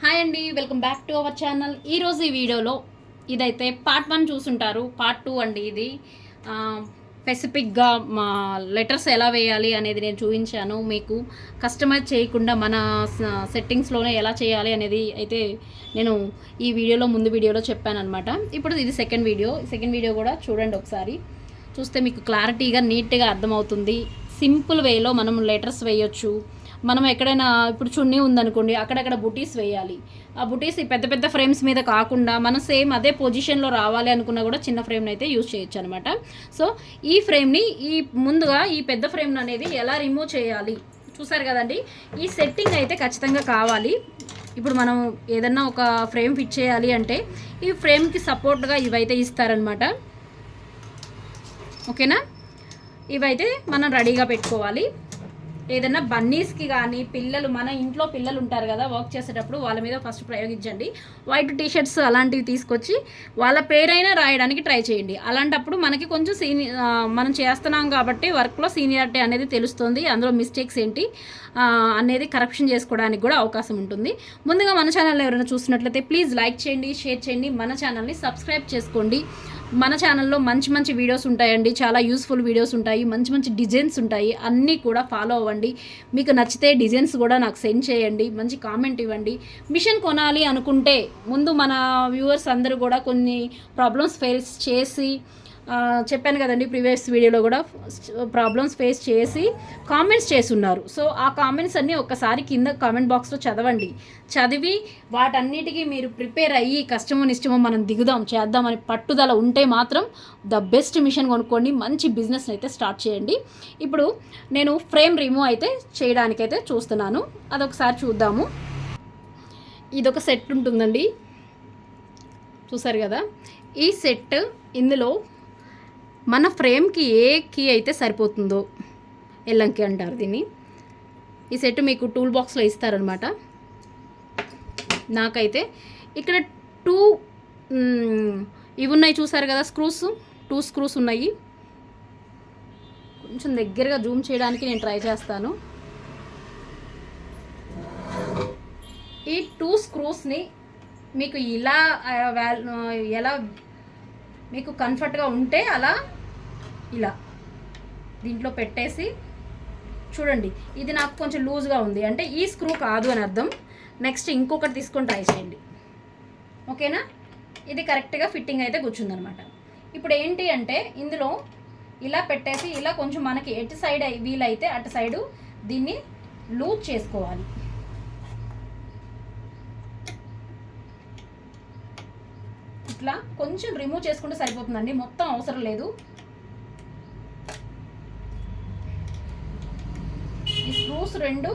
Hi అండి, welcome back to our channel. ఈరోజు ఈ వీడియోలో ఇదైతే పార్ట్ 1 చూసుంటారు. పార్ట్ 2 అండి ఇది. స్పెసిఫిక్గా మా లెటర్స్ ఎలా వేయాలి అనేది నేను చూపించాను. మీకు కస్టమైజ్ చేయకుండా మన సెట్టింగ్స్లోనే ఎలా చేయాలి అనేది అయితే నేను ఈ వీడియోలో ముందు వీడియోలో చెప్పాను అనమాట. ఇప్పుడు ఇది సెకండ్ వీడియో కూడా చూడండి ఒకసారి. చూస్తే మీకు క్లారిటీగా నీట్గా అర్థమవుతుంది. సింపుల్ వేలో మనం లెటర్స్ వేయొచ్చు. మనం ఎక్కడైనా ఇప్పుడు చున్నీ ఉందనుకోండి, అక్కడక్కడ బుటీస్ వేయాలి. ఆ బుటీస్ పెద్ద పెద్ద ఫ్రేమ్స్ మీద కాకుండా మనం సేమ్ అదే పొజిషన్లో రావాలి అనుకున్నా కూడా చిన్న ఫ్రేమ్ని అయితే యూజ్ చేయొచ్చు అనమాట. సో ఈ ఫ్రేమ్ని ముందుగా ఈ పెద్ద ఫ్రేమ్ అనేది ఎలా రిమూవ్ చేయాలి చూసారు కదండి. ఈ సెట్టింగ్ అయితే ఖచ్చితంగా కావాలి. ఇప్పుడు మనం ఏదన్నా ఒక ఫ్రేమ్ ఫిట్ చేయాలి అంటే ఈ ఫ్రేమ్కి సపోర్ట్గా ఇవైతే ఇస్తారనమాట. ఓకేనా, ఇవైతే మనం రెడీగా పెట్టుకోవాలి. ఏదైనా బన్నీస్కి కానీ మన ఇంట్లో పిల్లలు ఉంటారు కదా, వర్క్ చేసేటప్పుడు వాళ్ళ మీద ఫస్ట్ ప్రయోగించండి. వైట్ టీషర్ట్స్ అలాంటివి తీసుకొచ్చి వాళ్ళ పేరైనా రాయడానికి ట్రై చేయండి. అలాంటప్పుడు మనకి కొంచెం మనం చేస్తున్నాం కాబట్టి వర్క్లో సీనియారిటీ అనేది తెలుస్తుంది. అందులో మిస్టేక్స్ ఏంటి అనేది కరెక్షన్ చేసుకోవడానికి కూడా అవకాశం ఉంటుంది. ముందుగా మన ఛానల్లో ఎవరైనా చూస్తున్నట్లయితే ప్లీజ్ లైక్ చేయండి, షేర్ చేయండి, మన ఛానల్ని సబ్స్క్రైబ్ చేసుకోండి. మన ఛానల్లో మంచి మంచి వీడియోస్ ఉంటాయండి, చాలా యూస్ఫుల్ వీడియోస్ ఉంటాయి, మంచి మంచి డిజైన్స్ ఉంటాయి. అన్నీ కూడా ఫాలో అవ్వండి. మీకు నచ్చితే డిజైన్స్ కూడా నాకు సెండ్ చేయండి, మంచి కామెంట్ ఇవ్వండి. మిషన్ కొనాలి అనుకుంటే ముందు మన వ్యూవర్స్ అందరూ కూడా కొన్ని ప్రాబ్లమ్స్ ఫేస్ చేసి చెప్పాను కదండి, ప్రీవియస్ వీడియోలో కూడా ప్రాబ్లమ్స్ ఫేస్ చేసి కామెంట్స్ చేస్తున్నారు. సో ఆ కామెంట్స్ అన్నీ ఒక్కసారి కింద కామెంట్ బాక్స్లో చదివి వాటన్నిటికీ మీరు ప్రిపేర్ అయ్యి కష్టమో నిష్టమో మనం చేద్దామని పట్టుదల ఉంటే మాత్రం ద బెస్ట్ మిషన్ కొనుక్కోండి, మంచి బిజినెస్ అయితే స్టార్ట్ చేయండి. ఇప్పుడు నేను ఫ్రేమ్ రిమూవ్ అయితే చేయడానికైతే చూస్తున్నాను, అదొకసారి చూద్దాము. ఇదొక సెట్ ఉంటుందండి, చూసారు కదా. ఈ సెట్ ఇందులో మన ఫ్రేమ్కి ఏ కీ అయితే సరిపోతుందో, ఎల్లంకి అంటారు దీన్ని. ఈ సెట్ మీకు టూల్ బాక్స్లో ఇస్తారనమాట. నాకైతే ఇక్కడ 2 ఇవి ఉన్నాయి చూసారు కదా, 2 స్క్రూస్ ఉన్నాయి. కొంచెం దగ్గరగా జూమ్ చేయడానికి నేను ట్రై చేస్తాను. ఈ 2 స్క్రూస్ని మీకు ఎలా మీకు కంఫర్ట్గా ఉంటే ఇలా దీంట్లో పెట్టేసి చూడండి. ఇది నాకు కొంచెం లూజ్గా ఉంది అంటే ఈ స్క్రూ కాదు అని అర్థం. నెక్స్ట్ ఇంకొకటి తీసుకొని ట్రై చేయండి. ఓకేనా, ఇది కరెక్ట్గా ఫిట్టింగ్ అయితే కూర్చుందనమాట. ఇప్పుడు ఏంటి అంటే ఇందులో ఇలా పెట్టేసి ఇలా కొంచెం మనకి ఎటు సైడ్ వీలైతే అటు సైడు దీన్ని లూజ్ చేసుకోవాలి. ఇట్లా కొంచెం రిమూవ్ చేసుకుంటే సరిపోతుందండి, మొత్తం అవసరం లేదు. ఈ స్క్రూస్ 2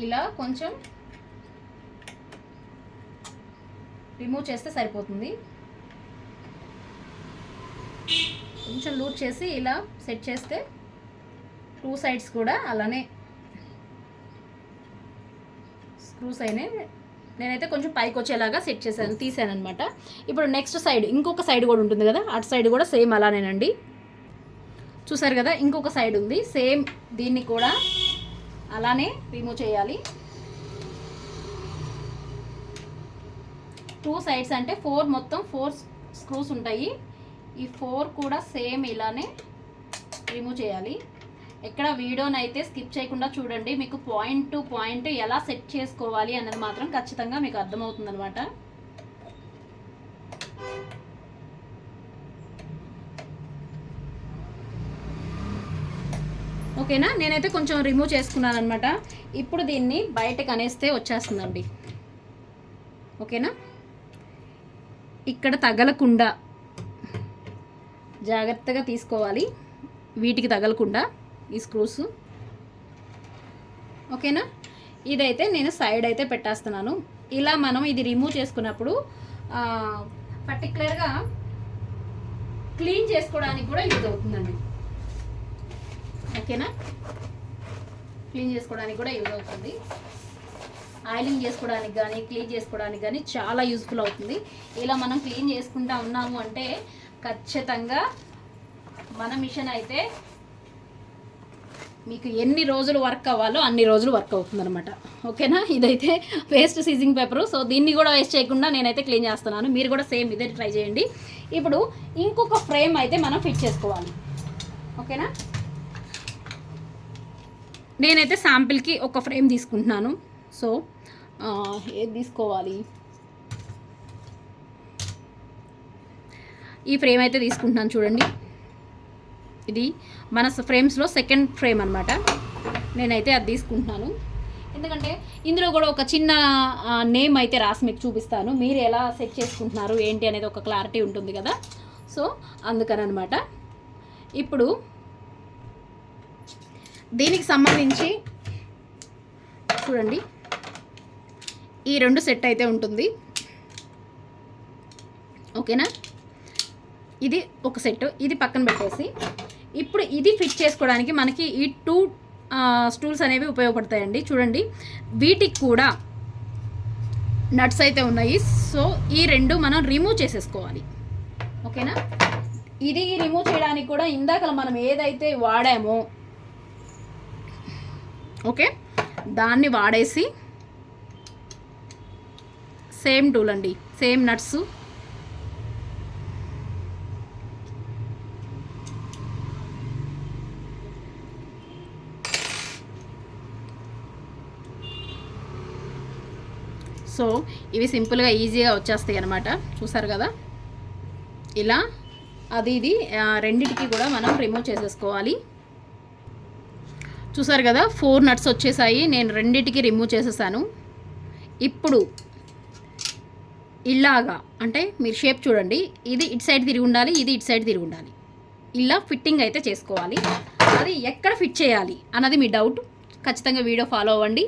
ఇలా కొంచెం రిమూవ్ చేస్తే సరిపోతుంది. కొంచెం లూజ్ చేసి ఇలా సెట్ చేస్తే 2 సైడ్స్ కూడా అలానే స్క్రూస్ అయినాయి. నేనైతే కొంచెం పైకి వచ్చేలాగా సెట్ తీసాను అనమాట. ఇప్పుడు నెక్స్ట్ సైడ్ ఇంకొక సైడ్ కూడా ఉంటుంది కదా, అటు సైడ్ కూడా సేమ్ అలానేనండి. చూసారు కదా, ఇంకొక సైడ్ ఉంది సేమ్, దీన్ని కూడా అలానే రిమూవ్ చేయాలి. 2 సైడ్స్ అంటే 4 స్క్రూస్ ఉంటాయి. ఈ 4 కూడా సేమ్ ఇలానే రిమూవ్ చేయాలి. ఎక్కడ వీడియోని అయితే స్కిప్ చేయకుండా చూడండి, మీకు పాయింట్ టు పాయింట్ ఎలా సెట్ చేసుకోవాలి అన్నది మాత్రం ఖచ్చితంగా మీకు అర్థమవుతుంది అనమాట. ఓకేనా, నేనైతే కొంచెం రిమూవ్ చేసుకున్నాను అనమాట. ఇప్పుడు దీన్ని బయటకు అనేస్తే వచ్చేస్తుందండి. ఓకేనా, ఇక్కడ తగలకుండా జాగ్రత్తగా తీసుకోవాలి, వీటికి తగలకుండా ఈ స్క్రూస్. ఓకేనా, ఇదైతే నేను సైడ్ అయితే పెట్టేస్తున్నాను. ఇలా మనం ఇది రిమూవ్ చేసుకున్నప్పుడు పర్టికులర్గా క్లీన్ చేసుకోవడానికి కూడా యూజ్ అవుతుందండి. ఓకేనా, క్లీన్ చేసుకోవడానికి కూడా యూజ్ అవుతుంది. ఆయిలింగ్ చేసుకోవడానికి కానీ క్లీన్ చేసుకోవడానికి కానీ చాలా యూజ్ఫుల్ అవుతుంది. ఇలా మనం క్లీన్ చేసుకుంటా ఉన్నాము అంటే ఖచ్చితంగా మన మిషన్ అయితే మీకు ఎన్ని రోజులు వర్క్ అవ్వాలో అన్ని రోజులు వర్క్ అవుతుందన్నమాట. ఓకేనా? ఇదైతే వేస్ట్ సీజింగ్ పేపరు. సో దీన్ని కూడా వేస్ట్ చేయకుండా నేనైతే క్లీన్ చేస్తున్నాను. మీరు కూడా సేమ్ ఇదే ట్రై చేయండి. ఇప్పుడు ఇంకొక ఫ్రేమ్ అయితే మనం ఫిట్ చేసుకోవాలి. ఓకేనా? నేనైతే శాంపిల్కి ఒక ఫ్రేమ్ తీసుకుంటున్నాను. సో ఏది తీసుకోవాలి? ఈ ఫ్రేమ్ అయితే తీసుకుంటున్నాను. చూడండి, ఇది మన ఫ్రేమ్స్లో సెకండ్ ఫ్రేమ్ అనమాట. నేనైతే అది తీసుకుంటున్నాను. ఎందుకంటే ఇందులో కూడా ఒక చిన్న నేమ్ అయితే రాసి మీకు చూపిస్తాను. మీరు ఎలా సెట్ చేసుకుంటున్నారు ఏంటి అనేది ఒక క్లారిటీ ఉంటుంది కదా. సో అందుకని అనమాట. ఇప్పుడు దీనికి సంబంధించి చూడండి, ఈ 2 సెట్ అయితే ఉంటుంది. ఓకేనా? ఇది ఒక సెట్, ఇది పక్కన పెట్టేసి ఇప్పుడు ఇది ఫిట్ చేసుకోవడానికి మనకి ఈ 2 స్టూల్స్ అనేవి ఉపయోగపడతాయండి. చూడండి, వీటికి కూడా నట్స్ అయితే ఉన్నాయి. సో ఈ 2 మనం రిమూవ్ చేసేసుకోవాలి. ఓకేనా? ఇది రిమూవ్ చేయడానికి కూడా ఇందాక మనం ఏదైతే వాడామో ఓకే దాన్ని వాడేసి సేమ్ టూల్ అండి, సేమ్ నట్స్ సో ఇవి సింపుల్గా ఈజీగా వచ్చేస్తాయి అన్నమాట. చూసారు కదా, ఇలా అది ఇది రెండిటికి కూడా మనం రిమూవ్ చేసేసుకోవాలి. చూసారు కదా, 4 నట్స్ వచ్చేసాయి. నేను రెండిటికి రిమూవ్ చేసేసాను. ఇప్పుడు ఇలాగా అంటే మీరు షేప్ చూడండి, ఇది ఇటు సైడ్ తిరిగి ఉండాలి, ఇది ఇటు సైడ్ తిరిగి ఉండాలి. ఇలా ఫిట్టింగ్ అయితే చేసుకోవాలి. అది ఎక్కడ ఫిట్ చేయాలి అన్నది మీ డౌట్. ఖచ్చితంగా వీడియో ఫాలో అవ్వండి.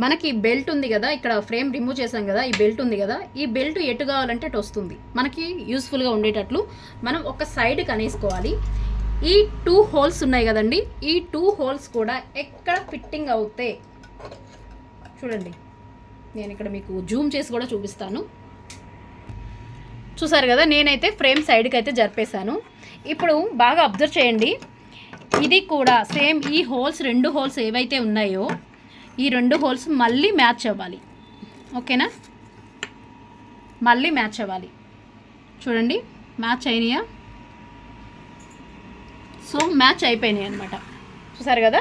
మనకి బెల్ట్ ఉంది కదా, ఇక్కడ ఫ్రేమ్ రిమూవ్ చేసాం కదా, ఈ బెల్ట్ ఉంది కదా, ఈ బెల్ట్ ఎటు కావాలంటే అటు వస్తుంది. మనకి యూస్ఫుల్గా ఉండేటట్లు మనం ఒక సైడ్కి అనేసుకోవాలి. ఈ 2 హోల్స్ ఉన్నాయి కదండి, ఈ 2 హోల్స్ కూడా ఎక్కడ ఫిట్టింగ్ అవుతే చూడండి, నేను ఇక్కడ మీకు జూమ్ చేసి కూడా చూపిస్తాను. చూసారు కదా, నేనైతే ఫ్రేమ్ సైడ్కి అయితే జరిపేశాను. ఇప్పుడు బాగా అబ్జర్వ్ చేయండి, ఇది కూడా సేమ్ ఈ హోల్స్ 2 హోల్స్ ఏవైతే ఉన్నాయో ఈ 2 హోల్స్ మళ్ళీ మ్యాచ్ అవ్వాలి. ఓకేనా? మళ్ళీ మ్యాచ్ అవ్వాలి. చూడండి, మ్యాచ్ అయినాయా? సో మ్యాచ్ అయిపోయినాయి అనమాట. చూసారు కదా,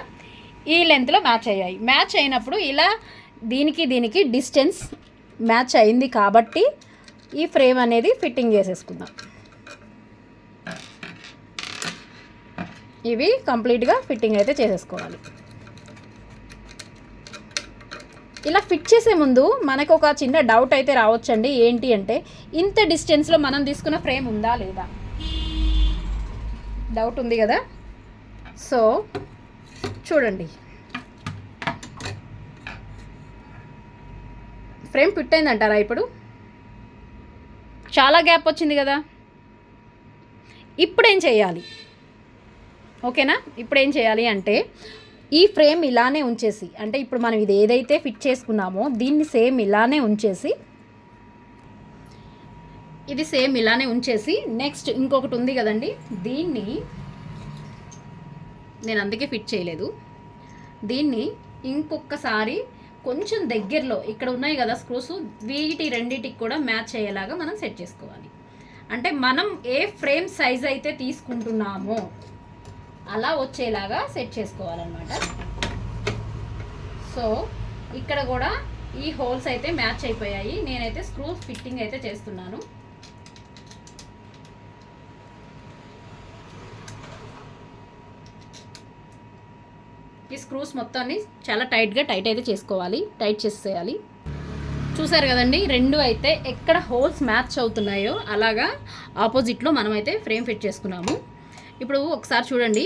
ఈ లెంత్లో మ్యాచ్ అయ్యాయి. మ్యాచ్ అయినప్పుడు ఇలా దీనికి దీనికి డిస్టెన్స్ మ్యాచ్ అయింది కాబట్టి ఈ ఫ్రేమ్ అనేది ఫిట్టింగ్ చేసేసుకుందాం. ఇవి కంప్లీట్గా ఫిట్టింగ్ అయితే చేసేసుకోవాలి. ఇలా ఫిట్ చేసే ముందు మనకు ఒక చిన్న డౌట్ అయితే రావచ్చండి. ఏంటి అంటే, ఇంత డిస్టెన్స్లో మనం తీసుకున్న ఫ్రేమ్ ఉందా లేదా డౌట్ ఉంది కదా. సో చూడండి, ఫ్రేమ్ ఫిట్ అయిందంటారా? ఇప్పుడు చాలా గ్యాప్ వచ్చింది కదా. ఇప్పుడు ఏం చేయాలి? ఓకేనా? ఇప్పుడు ఏం చేయాలి అంటే, ఈ ఫ్రేమ్ ఇలానే ఉంచేసి, అంటే ఇప్పుడు మనం ఇది ఏదైతే ఫిట్ చేసుకున్నామో దీన్ని సేమ్ ఇలానే ఉంచేసి, ఇది సేమ్ ఇలానే ఉంచేసి నెక్స్ట్ ఇంకొకటి ఉంది కదండి, దీన్ని నేను అందుకే ఫిట్ చేయలేదు. దీన్ని ఇంకొకసారి కొంచెం దగ్గరలో ఇక్కడ ఉన్నాయి కదా స్క్రూస్, వీటి రెండిటికి కూడా మ్యాచ్ అయ్యేలాగా మనం సెట్ చేసుకోవాలి. అంటే మనం ఏ ఫ్రేమ్ సైజ్ అయితే తీసుకుంటున్నామో అలా వచ్చేలాగా సెట్ చేసుకోవాలన్నమాట. సో ఇక్కడ కూడా ఈ హోల్స్ అయితే మ్యాచ్ అయిపోయాయి. నేనైతే స్క్రూ ఫిట్టింగ్ అయితే చేస్తున్నాను. ఈ స్క్రూస్ మొత్తాన్ని చాలా టైట్ అయితే చేసుకోవాలి, టైట్ చేసేయాలి. చూసారు కదండి, 2 అయితే ఎక్కడ హోల్స్ మ్యాచ్ అవుతున్నాయో అలాగా ఆపోజిట్లో మనమైతే ఫ్రేమ్ ఫిట్ చేసుకున్నాము. ఇప్పుడు ఒకసారి చూడండి,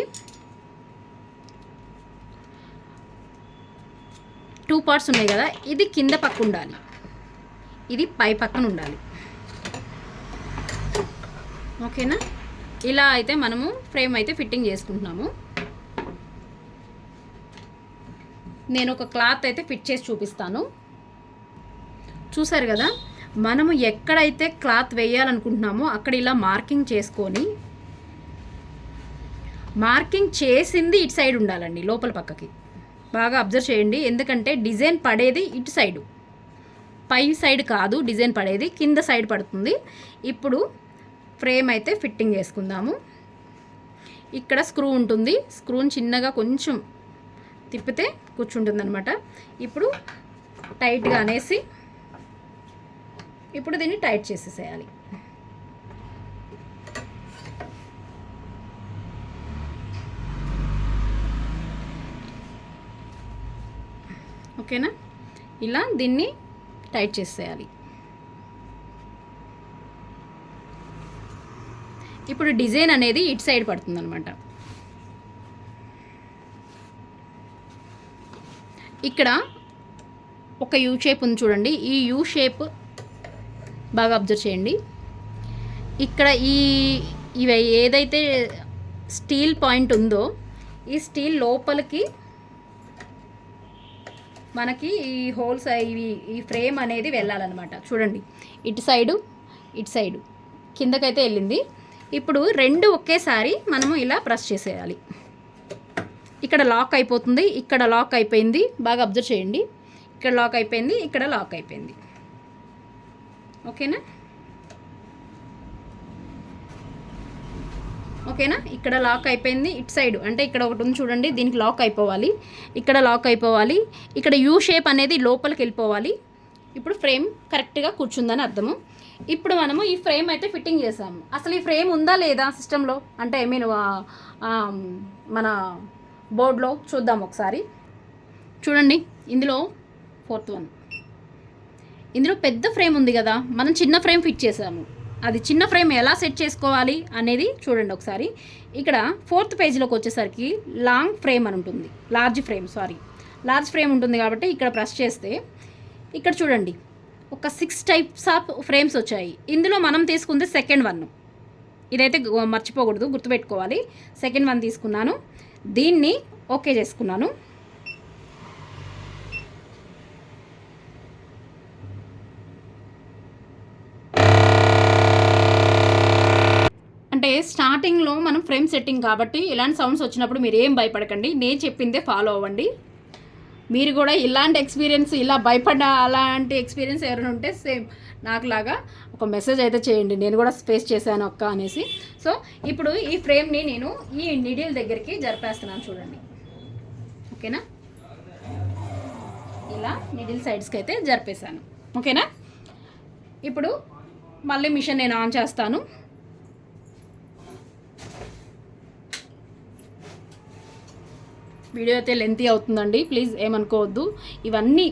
2 పార్ట్స్ ఉన్నాయి కదా, ఇది కింద పక్క ఉండాలి, ఇది పై పక్కన ఉండాలి. ఓకేనా? ఇలా అయితే మనము ఫ్రేమ్ అయితే ఫిట్టింగ్ చేసుకుంటున్నాము. నేను ఒక క్లాత్ అయితే ఫిట్ చేసి చూపిస్తాను. చూసారు కదా, మనము ఎక్కడైతే క్లాత్ వేయాలనుకుంటున్నామో అక్కడ ఇలా మార్కింగ్ చేసుకొని మార్కింగ్ చేసింది ఇటు సైడ్ ఉండాలండి, లోపల పక్కకి. బాగా అబ్జర్వ్ చేయండి, ఎందుకంటే డిజైన్ పడేది ఇటు సైడు, పై సైడ్ కాదు డిజైన్ పడేది, కింద సైడ్ పడుతుంది. ఇప్పుడు ఫ్రేమ్ అయితే ఫిట్టింగ్ చేసుకుందాము. ఇక్కడ స్క్రూ ఉంటుంది, స్క్రూని చిన్నగా కొంచెం తిప్పితే కూర్చుంటుంది అనమాట. ఇప్పుడు టైట్గా అనేసి ఇప్పుడు దీన్ని టైట్ చేసేసేయాలి. ఓకేనా, ఇలా దీన్ని టైట్ చేసేయాలి. ఇప్పుడు డిజైన్ అనేది ఇటు సైడ్ పడుతుంది అనమాట. ఇక్కడ ఒక యూ షేప్ ఉంది చూడండి, ఈ యూ షేప్ బాగా అబ్జర్వ్ చేయండి. ఇక్కడ ఇవి ఏదైతే స్టీల్ పాయింట్ ఉందో ఈ స్టీల్ లోపలికి మనకి ఈ హోల్స్ ఈ ఫ్రేమ్ అనేది వెళ్ళాలన్నమాట. చూడండి, ఇటు సైడు కిందకైతే వెళ్ళింది. ఇప్పుడు రెండు ఒకేసారి మనము ఇలా ప్రెస్ చేసేయాలి. ఇక్కడ లాక్ అయిపోతుంది, ఇక్కడ లాక్ అయిపోయింది, బాగా అబ్జర్వ్ చేయండి. ఇక్కడ లాక్ అయిపోయింది, ఇక్కడ లాక్ అయిపోయింది. ఓకేనా, ఇక్కడ లాక్ అయిపోయింది. ఇటు సైడ్ అంటే ఇక్కడ ఒకటి ఉంది చూడండి, దీనికి లాక్ అయిపోవాలి, ఇక్కడ లాక్ అయిపోవాలి, ఇక్కడ యూ షేప్ అనేది లోపలికి వెళ్ళిపోవాలి. ఇప్పుడు ఫ్రేమ్ కరెక్ట్గా కూర్చుందని అర్థము. ఇప్పుడు మనము ఈ ఫ్రేమ్ అయితే ఫిట్టింగ్ చేసాము. అసలు ఈ ఫ్రేమ్ ఉందా లేదా సిస్టంలో అంటే ఐ మీన్ మన బోర్డ్లో చూద్దాం ఒకసారి. చూడండి, ఇందులో 4th వన్, ఇందులో పెద్ద ఫ్రేమ్ ఉంది కదా, మనం చిన్న ఫ్రేమ్ ఫిట్ చేసాము. అది చిన్న ఫ్రేమ్ ఎలా సెట్ చేసుకోవాలి అనేది చూడండి ఒకసారి. ఇక్కడ 4th పేజీలోకి వచ్చేసరికి లాంగ్ ఫ్రేమ్ అని ఉంటుంది, లార్జ్ ఫ్రేమ్ ఉంటుంది. కాబట్టి ఇక్కడ ప్రెస్ చేస్తే ఇక్కడ చూడండి ఒక 6 టైప్స్ ఆఫ్ ఫ్రేమ్స్ వచ్చాయి. ఇందులో మనం తీసుకుంది సెకండ్ వన్. ఇదైతే మర్చిపోకూడదు, గుర్తుపెట్టుకోవాలి. సెకండ్ వన్ తీసుకున్నాను, దీన్ని ఓకే చేసుకున్నాను. అంటే స్టార్టింగ్లో మనం ఫ్రేమ్ సెట్టింగ్ కాబట్టి ఇలాంటి సౌండ్స్ వచ్చినప్పుడు మీరు ఏం భయపడకండి, నేను చెప్పిందే ఫాలో అవ్వండి. మీరు కూడా ఇలాంటి ఎక్స్పీరియన్స్, ఇలా భయపడ్డ అలాంటి ఎక్స్పీరియన్స్ ఎవరైనా ఉంటే సేమ్ నాకులాగా ఒక మెసేజ్ అయితే చేయండి, నేను కూడా ఫేస్ చేశాను అక్క అనేసి. సో ఇప్పుడు ఈ ఫ్రేమ్ని నేను ఈ నిడిల్ దగ్గరికి జరిపేస్తున్నాను చూడండి. ఓకేనా, ఇలా నిడిల్ సైడ్స్కి అయితే జరిపేశాను. ఓకేనా, ఇప్పుడు మళ్ళీ మిషన్ నేను ఆన్ చేస్తాను. వీడియో అయితే లెంతీ అవుతుందండి, ప్లీజ్ ఏమనుకోవద్దు. ఇవన్నీ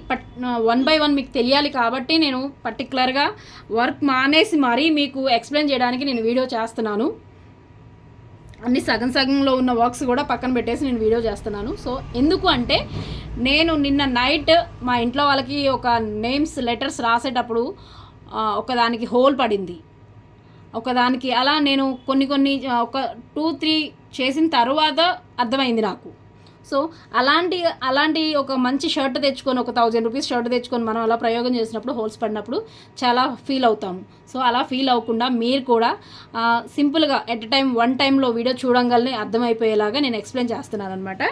వన్ బై వన్ మీకు తెలియాలి కాబట్టి నేను పర్టికులర్గా వర్క్ మానేసి మరీ మీకు ఎక్స్ప్లెయిన్ చేయడానికి నేను వీడియో చేస్తున్నాను. అన్ని సగంలో ఉన్న వర్క్స్ కూడా పక్కన పెట్టేసి నేను వీడియో చేస్తున్నాను. సో ఎందుకు అంటే నేను నిన్న నైట్ మా ఇంట్లో వాళ్ళకి ఒక నేమ్స్ లెటర్స్ రాసేటప్పుడు ఒకదానికి హోల్ పడింది, ఒకదానికి అలా నేను కొన్ని ఒక 2-3 చేసిన తర్వాత అర్థమైంది నాకు. సో అలాంటి ఒక మంచి షర్ట్ తెచ్చుకొని, ఒక 1000 రూపీస్ షర్ట్ తెచ్చుకొని మనం అలా ప్రయోగం చేసినప్పుడు హోల్స్ పడినప్పుడు చాలా ఫీల్ అవుతాము. సో అలా ఫీల్ అవ్వకుండా మీరు కూడా సింపుల్గా ఎట్ టైం వన్ టైంలో వీడియో చూడంగానే అర్థమైపోయేలాగా నేను ఎక్స్ప్లెయిన్ చేస్తున్నాను అనమాట.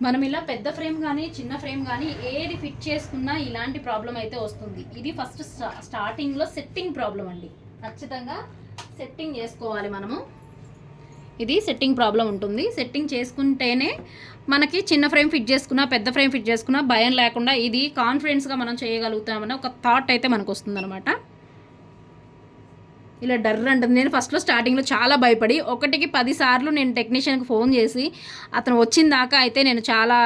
మనం ఇలా పెద్ద ఫ్రేమ్ కానీ చిన్న ఫ్రేమ్ కానీ ఏది ఫిట్ చేసుకున్నా ఇలాంటి ప్రాబ్లం అయితే వస్తుంది. ఇది ఫస్ట్ స్టార్టింగ్లో సెట్టింగ్ ప్రాబ్లం అండి, ఖచ్చితంగా సెట్టింగ్ చేసుకోవాలి మనము. ఇది సెట్టింగ్ ప్రాబ్లం ఉంటుంది. సెట్టింగ్ చేసుకుంటేనే మనకి చిన్న ఫ్రేమ్ ఫిట్ చేసుకున్నా పెద్ద ఫ్రేమ్ ఫిట్ చేసుకున్నా భయం లేకుండా ఇది కాన్ఫిడెన్స్గా మనం చేయగలుగుతామని ఒక థాట్ అయితే మనకు వస్తుంది అనమాట. ఇలా డర్ర అంటుంది. నేను ఫస్ట్లో స్టార్టింగ్లో చాలా భయపడి 1కి 10 సార్లు నేను టెక్నీషియన్కి ఫోన్ చేసి అతను వచ్చిన దాకా అయితే నేను చాలా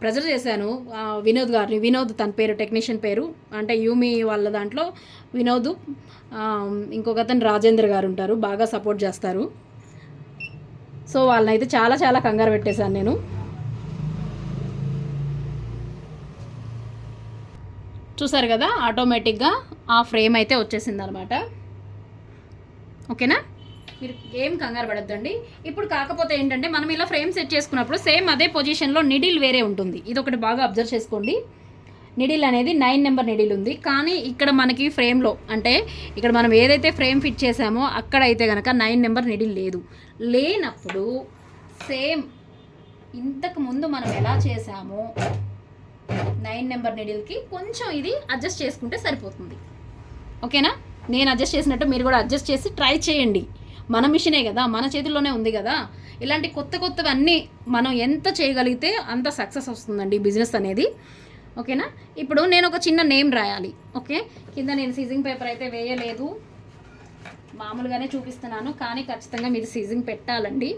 ప్రెజర్ చేశాను వినోద్ గారిని. వినోద్ తన పేరు, టెక్నీషియన్ పేరు, అంటే యూమి వాళ్ళ దాంట్లో వినోద్, ఇంకొక అతను రాజేంద్ర గారు ఉంటారు, బాగా సపోర్ట్ చేస్తారు. సో వాళ్ళనైతే చాలా కంగారు పెట్టేశాను నేను. చూసారు కదా, ఆటోమేటిక్గా ఆ ఫ్రేమ్ అయితే వచ్చేసింది అనమాట. ఓకేనా, మీరు ఏం కంగారు పడద్దండి. ఇప్పుడు కాకపోతే ఏంటంటే మనం ఇలా ఫ్రేమ్ సెట్ చేసుకున్నప్పుడు సేమ్ అదే పొజిషన్లో నిడిల్ వేరే ఉంటుంది. ఇది ఒకటి బాగా అబ్జర్వ్ చేసుకోండి. నిడిల్ అనేది 9 నెంబర్ నిడిల్ ఉంది, కానీ ఇక్కడ మనకి ఫ్రేమ్లో అంటే ఇక్కడ మనం ఏదైతే ఫ్రేమ్ ఫిట్ చేసామో అక్కడ అయితే కనుక 9 నెంబర్ నిడిల్ లేదు. లేనప్పుడు సేమ్ ఇంతకు ముందు మనం ఎలా చేసామో 9 నెంబర్ నిడిల్కి కొంచెం ఇది అడ్జస్ట్ చేసుకుంటే సరిపోతుంది. ఓకేనా, నేను అడ్జస్ట్ చేసినట్టు మీరు కూడా అడ్జస్ట్ చేసి ట్రై చేయండి. మన మిషనే కదా, మన చేతుల్లోనే ఉంది కదా. ఇలాంటి కొత్తవన్నీ మనం ఎంత చేయగలిగితే అంత సక్సెస్ వస్తుందండి బిజినెస్ అనేది. ఓకేనా, ఇప్పుడు నేను ఒక చిన్న నేమ్ రాయాలి. ఓకే, కింద నేను సీజింగ్ పేపర్ అయితే వేయలేదు, మామూలుగానే చూపిస్తున్నాను, కానీ ఖచ్చితంగా మీరు సీజింగ్ పెట్టాలండి.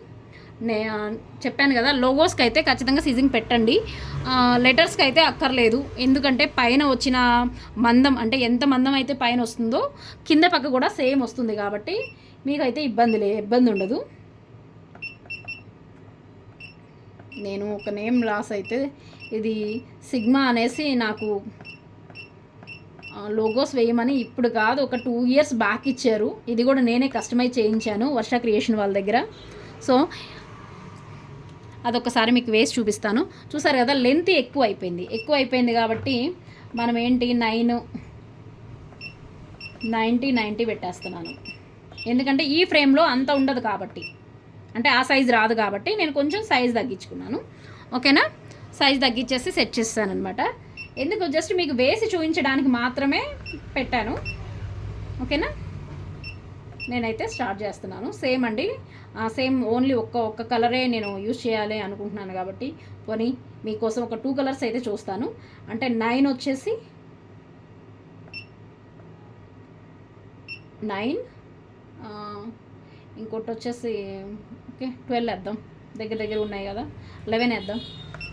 చెప్పాను కదా, లోగోస్కి అయితే ఖచ్చితంగా సీజింగ్ పెట్టండి. లెటర్స్కి అయితే అక్కర్లేదు, ఎందుకంటే పైన వచ్చిన మందం అంటే ఎంత మందం అయితే పైన వస్తుందో కింద పక్క కూడా సేమ్ వస్తుంది కాబట్టి మీకైతే ఇబ్బంది ఉండదు. నేను ఒక నేమ్ లాస్ అయితే ఇది సిగ్మా అనేసి నాకు లోగోస్ వేయమని ఇప్పుడు కాదు, ఒక 2 years బ్యాక్ ఇచ్చారు. ఇది కూడా నేనే కస్టమైజ్ చేయించాను వర్ష క్రియేషన్ వాళ్ళ దగ్గర. సో అదొకసారి మీకు వేసి చూపిస్తాను. చూసారు కదా, లెంత్ ఎక్కువ అయిపోయింది కాబట్టి మనం ఏంటి 90 పెట్టేస్తున్నాను. ఎందుకంటే ఈ ఫ్రేమ్లో అంత ఉండదు కాబట్టి, అంటే ఆ సైజు రాదు కాబట్టి నేను కొంచెం సైజు తగ్గించుకున్నాను. ఓకేనా, సైజు తగ్గించేసి సెట్ చేస్తాను అనమాట. ఎందుకు, జస్ట్ మీకు వేసి చూపించడానికి మాత్రమే పెట్టాను. ఓకేనా, నేనైతే స్టార్ట్ చేస్తున్నాను. సేమ్ అండి, సేమ్ ఓన్లీ ఒక్క కలరే నేను యూజ్ చేయాలి అనుకుంటున్నాను కాబట్టి పోనీ మీకోసం ఒక 2 కలర్స్ అయితే చూస్తాను. అంటే 9 వచ్చేసి 9, ఇంకోటి వచ్చేసి ఓకే 12 వేద్దాం, దగ్గర ఉన్నాయి కదా, 11 వేద్దాం.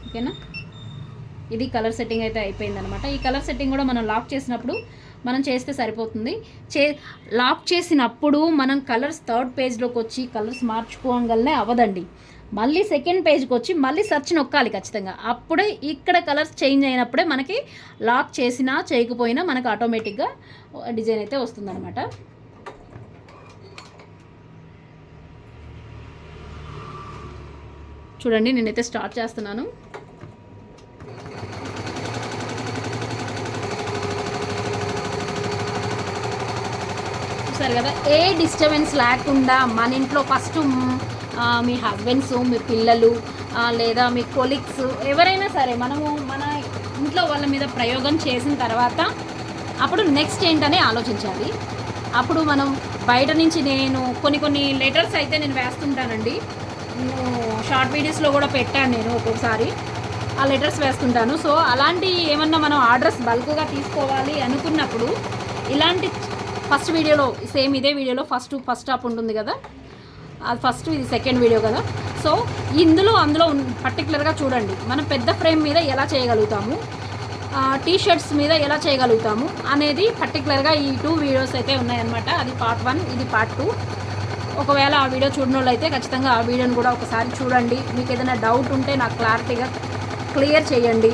ఓకేనా, ఇది కలర్ సెట్టింగ్ అయితే అయిపోయిందనమాట. ఈ కలర్ సెట్టింగ్ కూడా మనం లాక్ చేసినప్పుడు మనం చేస్తే సరిపోతుంది. లాక్ చేసినప్పుడు మనం కలర్స్ 3rd పేజ్లోకి వచ్చి కలర్స్ మార్చుకోగలనే అవ్వదండి. మళ్ళీ 2nd పేజ్కి వచ్చి మళ్ళీ సెర్చ్ నొక్కాలి ఖచ్చితంగా. అప్పుడే ఇక్కడ కలర్స్ చేంజ్ అయినప్పుడే మనకి లాక్ చేసినా చేయకపోయినా మనకు ఆటోమేటిక్గా డిజైన్ అయితే వస్తుందన్నమాట. చూడండి, నేనైతే స్టార్ట్ చేస్తున్నాను. చూసారు కదా, ఏ డిస్టర్బెన్స్ లేకుండా మన ఇంట్లో ఫస్ట్ మీ హస్బెండ్స్, మీ పిల్లలు లేదా మీ కొలీగ్స్ ఎవరైనా సరే మనము మన ఇంట్లో వాళ్ళ మీద ప్రయోగం చేసిన తర్వాత అప్పుడు నెక్స్ట్ ఏంటనే ఆలోచించాలి. అప్పుడు మనం బయట నుంచి నేను కొన్ని లెటర్స్ అయితే నేను వేస్తుంటానండి. షార్ట్ వీడియోస్లో కూడా పెట్టాను నేను ఒక్కొక్కసారి ఆ లెటర్స్ వేస్తుంటాను. సో అలాంటి ఏమన్నా మనం ఆర్డర్స్ బల్క్గా తీసుకోవాలి అనుకున్నప్పుడు ఇలాంటి ఫస్ట్ వీడియోలో సేమ్ ఇదే వీడియోలో ఫస్ట్ హాఫ్ ఉంటుంది కదా, అది ఫస్ట్, ఇది 2nd వీడియో కదా. సో అందులో పర్టికులర్గా చూడండి మనం పెద్ద ఫ్రేమ్ మీద ఎలా చేయగలుగుతాము, టీషర్ట్స్ మీద ఎలా చేయగలుగుతాము అనేది పర్టికులర్గా ఈ 2 వీడియోస్ అయితే ఉన్నాయన్నమాట. అది పార్ట్ 1, ఇది పార్ట్ 2. ఒకవేళ ఆ వీడియో చూడని వాళ్ళు అయితే ఖచ్చితంగా ఆ వీడియోని కూడా ఒకసారి చూడండి. మీకు ఏదైనా డౌట్ ఉంటే నాకు క్లారిటీగా క్లియర్ చేయండి.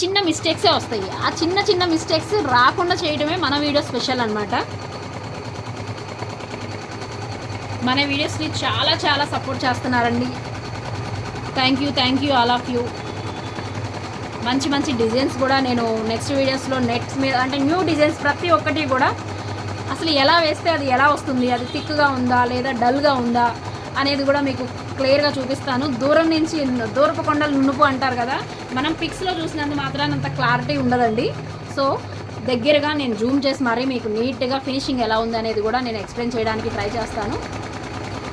చిన్న మిస్టేక్సే వస్తాయి. ఆ చిన్న మిస్టేక్స్ రాకుండా చేయడమే మన వీడియో స్పెషల్ అనమాట. మన వీడియోస్ని చాలా సపోర్ట్ చేస్తున్నారండి. Thank you all of you. మంచి డిజైన్స్ కూడా నేను నెక్స్ట్ వీడియోస్లో నెట్స్ మీద అంటే న్యూ డిజైన్స్ ప్రతి ఒక్కటి కూడా అసలు ఎలా వేస్తే అది ఎలా వస్తుంది, అది థిక్గా ఉందా లేదా డల్గా ఉందా అనేది కూడా మీకు క్లియర్గా చూపిస్తాను. దూరం నుంచి దూరపు కొండలు నునుపు అంటారు కదా, మనం పిక్స్లో చూసినంత మాత్రాన అంత క్లారిటీ ఉండదండి. సో దగ్గరగా నేను జూమ్ చేసి మరీ మీకు నీట్గా ఫినిషింగ్ ఎలా ఉంది అనేది కూడా నేను ఎక్స్ప్లెయిన్ చేయడానికి ట్రై చేస్తాను.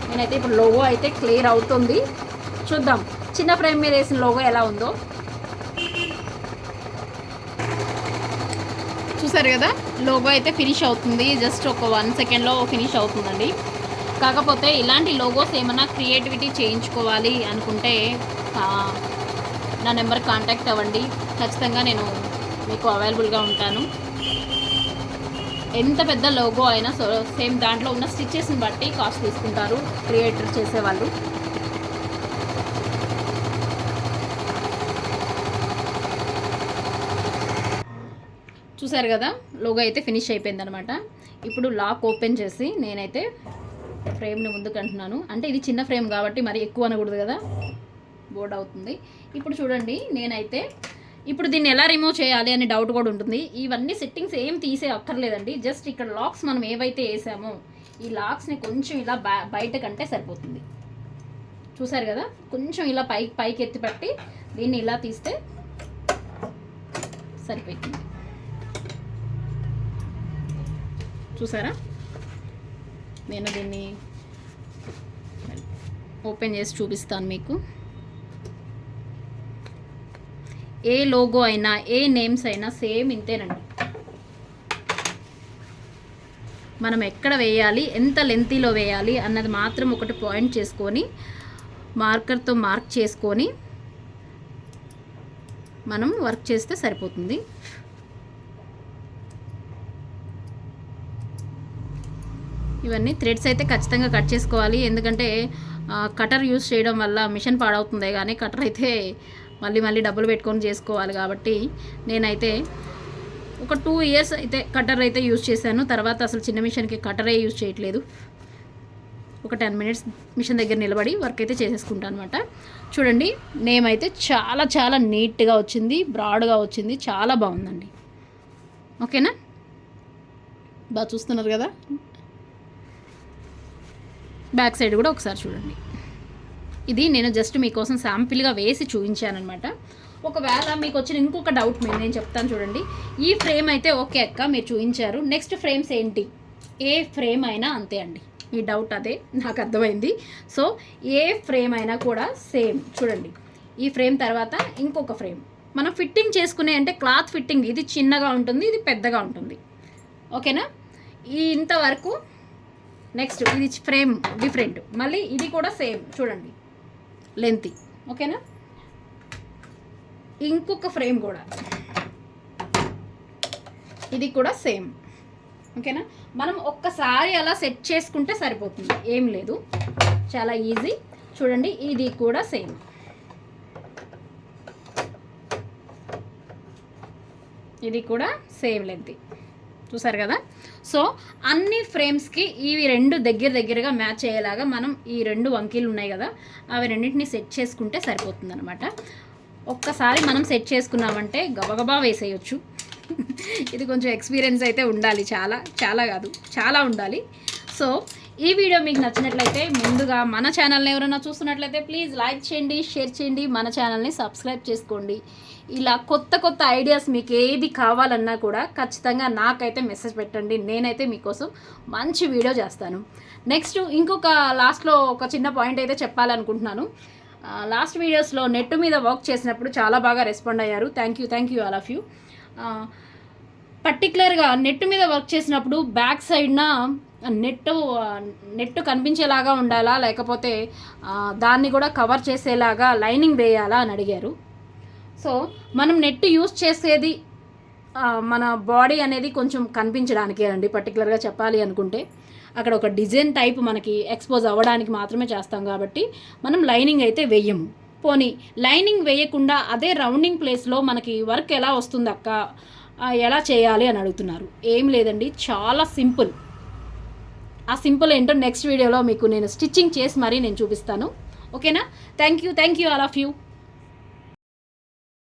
నేనైతే ఇప్పుడు లోగో అయితే క్లియర్ అవుతుంది. చూద్దాం చిన్న ఫ్రేమ్ మీద వేసిన లోగో ఎలా ఉందో. చూసారు కదా, లోగో అయితే ఫినిష్ అవుతుంది. జస్ట్ ఒక 1 సెకండ్లో ఫినిష్ అవుతుందండి. కాకపోతే ఇలాంటి లోగోస్ ఏమన్నా క్రియేటివిటీ చేయించుకోవాలి అనుకుంటే నా నెంబర్ కాంటాక్ట్ అవ్వండి. ఖచ్చితంగా నేను మీకు అవైలబుల్గా ఉంటాను. ఎంత పెద్ద లోగో అయినా సేమ్ దాంట్లో ఉన్న స్టిచెస్ని బట్టి కాస్ట్ తీసుకుంటారు క్రియేటర్ చేసేవాళ్ళు. చూసారు కదా, లోగో అయితే ఫినిష్ అయిపోయింది అనమాట. ఇప్పుడు లాక్ ఓపెన్ చేసి నేనైతే ఫ్రేమ్ని ముందుకు అంటున్నాను. అంటే ఇది చిన్న ఫ్రేమ్ కాబట్టి మరి ఎక్కువ అనకూడదు కదా, బోర్డ్ అవుతుంది. ఇప్పుడు చూడండి, నేనైతే ఇప్పుడు దీన్ని ఎలా రిమూవ్ చేయాలి అనే డౌట్ కూడా ఉంటుంది. ఇవన్నీ సెట్టింగ్స్ ఏం తీసే అక్కర్లేదండి. జస్ట్ ఇక్కడ లాక్స్ మనం ఏవైతే వేసామో ఈ లాక్స్ని కొంచెం ఇలా బయటకంటే సరిపోతుంది. చూసారు కదా, కొంచెం ఇలా పైకి ఎత్తి పట్టి దీన్ని ఇలా తీస్తే సరిపోతుంది. చూసారా, నేను దీన్ని ఓపెన్ చేసి చూపిస్తాను మీకు. ఏ లోగో అయినా ఏ నేమ్స్ అయినా సేమ్ ఇంతేనండి. మనం ఎక్కడ వేయాలి, ఎంత లెంతీలో వేయాలి అన్నది మాత్రం ఒకటి పాయింట్ చేసుకొని మార్కర్తో మార్క్ చేసుకొని మనం వర్క్ చేస్తే సరిపోతుంది. ఇవన్నీ థ్రెడ్స్ అయితే ఖచ్చితంగా కట్ చేసుకోవాలి, ఎందుకంటే కటర్ యూస్ చేయడం వల్ల మిషన్ పాడవుతుంది, కానీ కటర్ అయితే మళ్ళీ డబ్బులు పెట్టుకొని చేసుకోవాలి. కాబట్టి నేనైతే ఒక 2 ఇయర్స్ అయితే కటర్ అయితే యూజ్ చేశాను. తర్వాత అసలు చిన్న మిషన్కి కటరే యూజ్ చేయట్లేదు. ఒక 10 మినిట్స్ మిషన్ దగ్గర నిలబడి వర్క్ అయితే చేసేసుకుంటాను అనమాట. చూడండి, నేమ్ అయితే చాలా చాలా నీట్గా వచ్చింది, బ్రాడ్గా వచ్చింది, చాలా బాగుందండి. ఓకేనా, బాగా చూస్తున్నారు కదా. బ్యాక్ సైడ్ కూడా ఒకసారి చూడండి. ఇది నేను జస్ట్ మీకోసం శాంపిల్గా వేసి చూపించానమాట. ఒకవేళ మీకు వచ్చిన ఇంకొక డౌట్ నేను చెప్తాను చూడండి. ఈ ఫ్రేమ్ అయితే ఓకే అక్క మీరు చూపించారు, నెక్స్ట్ ఫ్రేమ్స్ ఏంటి? ఏ ఫ్రేమ్ అయినా అంతే అండి, మీ డౌట్ అదే, నాకు అర్థమైంది. సో ఏ ఫ్రేమ్ అయినా కూడా సేమ్. చూడండి, ఈ ఫ్రేమ్ తర్వాత ఇంకొక ఫ్రేమ్ మనం ఫిట్టింగ్ చేసుకునే, అంటే క్లాత్ ఫిట్టింగ్, ఇది చిన్నగా ఉంటుంది, ఇది పెద్దగా ఉంటుంది. ఓకేనా, ఈ ఇంతవరకు. నెక్స్ట్ ఇది ఫ్రేమ్ డిఫరెంట్, మళ్ళీ ఇది కూడా సేమ్ చూడండి లెంతీ. ఓకేనా, ఇంకొక ఫ్రేమ్ కూడా, ఇది కూడా సేమ్. ఓకేనా, మనం ఒక్కసారి అలా సెట్ చేసుకుంటే సరిపోతుంది, ఏం లేదు, చాలా ఈజీ. చూడండి, ఇది కూడా సేమ్. ఇది కూడా సేమ్ లెంత్. చూసారు కదా. సో అన్ని ఫ్రేమ్స్కి ఇవి రెండు దగ్గరగా మ్యాచ్ అయ్యేలాగా మనం ఈ 2 వంకీలు ఉన్నాయి కదా, అవి రెండింటిని సెట్ చేసుకుంటే సరిపోతుంది అనమాట. ఒక్కసారి మనం సెట్ చేసుకున్నామంటే గబగబా వేసేయచ్చు. ఇది కొంచెం ఎక్స్పీరియన్స్ అయితే ఉండాలి, చాలా కాదు చాలా ఉండాలి. సో ఈ వీడియో మీకు నచ్చినట్లయితే ముందుగా మన ఛానల్ని ఎవరైనా చూస్తున్నట్లయితే ప్లీజ్ లైక్ చేయండి, షేర్ చేయండి, మన ఛానల్ని సబ్స్క్రైబ్ చేసుకోండి. ఇలా కొత్త ఐడియాస్ మీకు ఏది కావాలన్నా కూడా ఖచ్చితంగా నాకైతే మెసేజ్ పెట్టండి, నేనైతే మీకోసం మంచి వీడియో చేస్తాను. నెక్స్ట్ ఇంకొక లాస్ట్లో ఒక చిన్న పాయింట్ అయితే చెప్పాలనుకుంటున్నాను. లాస్ట్ వీడియోస్లో నెట్ మీద వర్క్ చేసినప్పుడు చాలా బాగా రెస్పాండ్ అయ్యారు. Thank you all of you. పర్టికులర్గా నెట్ మీద వర్క్ చేసినప్పుడు బ్యాక్ సైడ్న నెట్ కనిపించేలాగా ఉండాలా, లేకపోతే దాన్ని కూడా కవర్ చేసేలాగా లైనింగ్ వేయాలా అని అడిగారు. సో మనం నెట్ యూస్ చేసేది మన బాడీ అనేది కొంచెం కనిపించడానికే అండి. పర్టికులర్గా చెప్పాలి అనుకుంటే అక్కడ ఒక డిజైన్ టైప్ మనకి ఎక్స్పోజ్ అవ్వడానికి మాత్రమే చేస్తాం, కాబట్టి మనం లైనింగ్ అయితే వేయము. పోనీ లైనింగ్ వేయకుండా అదే రౌండింగ్ ప్లేస్లో మనకి వర్క్ ఎలా వస్తుంది అక్క, ఎలా చేయాలి అని అడుగుతున్నారు. ఏం లేదండి, చాలా సింపుల్. ఆ సింపుల్ ఏంటో నెక్స్ట్ వీడియోలో మీకు నేను స్టిచ్చింగ్ చేసి మరీ నేను చూపిస్తాను. ఓకేనా, thank you all of you.